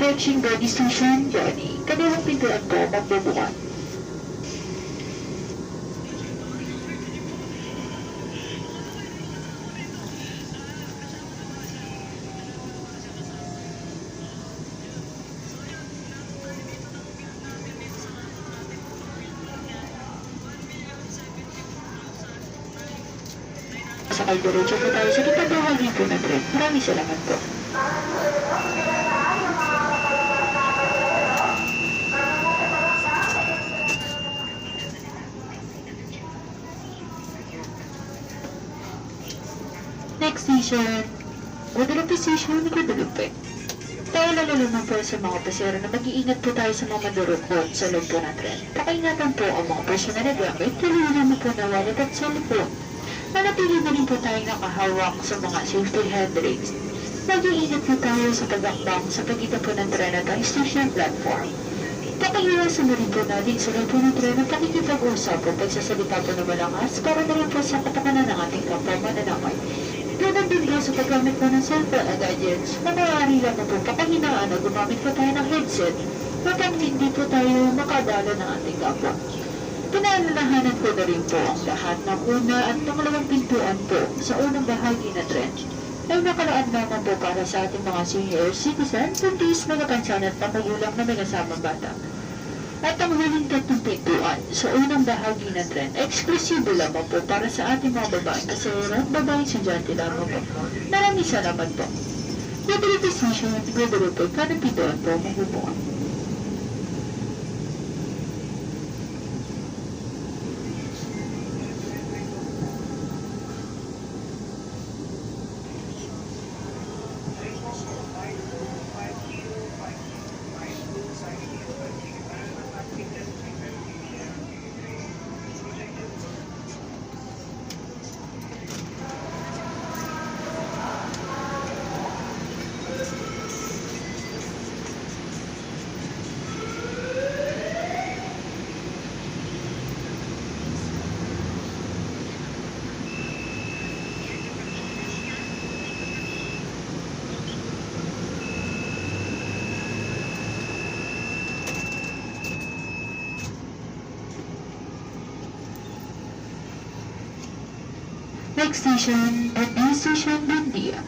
Approaching body station, Johnny. Kanilang pintuan po magbubukan. Sakay diretso po tayo sa kitang bahagi po ng tren. Maraming salamat po. Next station, Guadalupe Station, Guadalupe. Paalala naman po sa mga pasero na mag-iingat po tayo sa mga madurukot sa loob po ng tren. Pakaingatan po ang mga personal na gamit, tuloy naman po na wallet at cellphone. Manatili na rin po tayong nakahawak sa mga safety handrails. Mag-iingat po tayo sa pag-akbang sa pagitan po ng tren at ang station platform. Pakiiwasan na rin po natin sa loob po ng tren at pakikipag-usap o pagsasalita po na malakas para na rin po sa kapakanan ng ating kapwa mananamay. Ganun din po sa paggamit po ng cellphone at gadgets, maaari lang po pakahinaan na gumamit po tayo ng headset upang hindi po tayo makadala ng ating kapwa. Pinaalalahanan ko na rin po ang lahat ng una at pangalawang pintuan po sa unang bahagi na tren ay nakalaan naman po para sa ating mga senior citizen, buntis, mga pansan at pamagulang na may kasamang bata. At ang huling tatlong pintuan sa unang bahagi ng tren, eksklusibo lamang po para sa ating mga babaeng pasahero at babaeng estudyante lamang po. Maraming salamat po. Guadalupe Station, Guadalupe, kanang pintuan po magbubukan. Next station, Bundia Station, Bundia.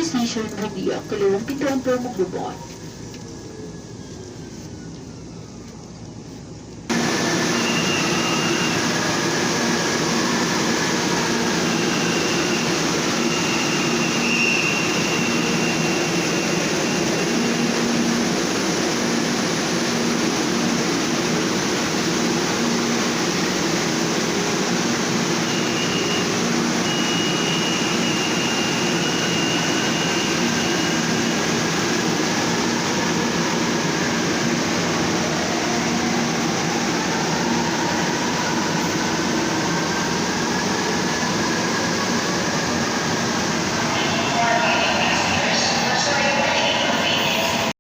Station, Bundia, kalawang pintuan po magbubukan.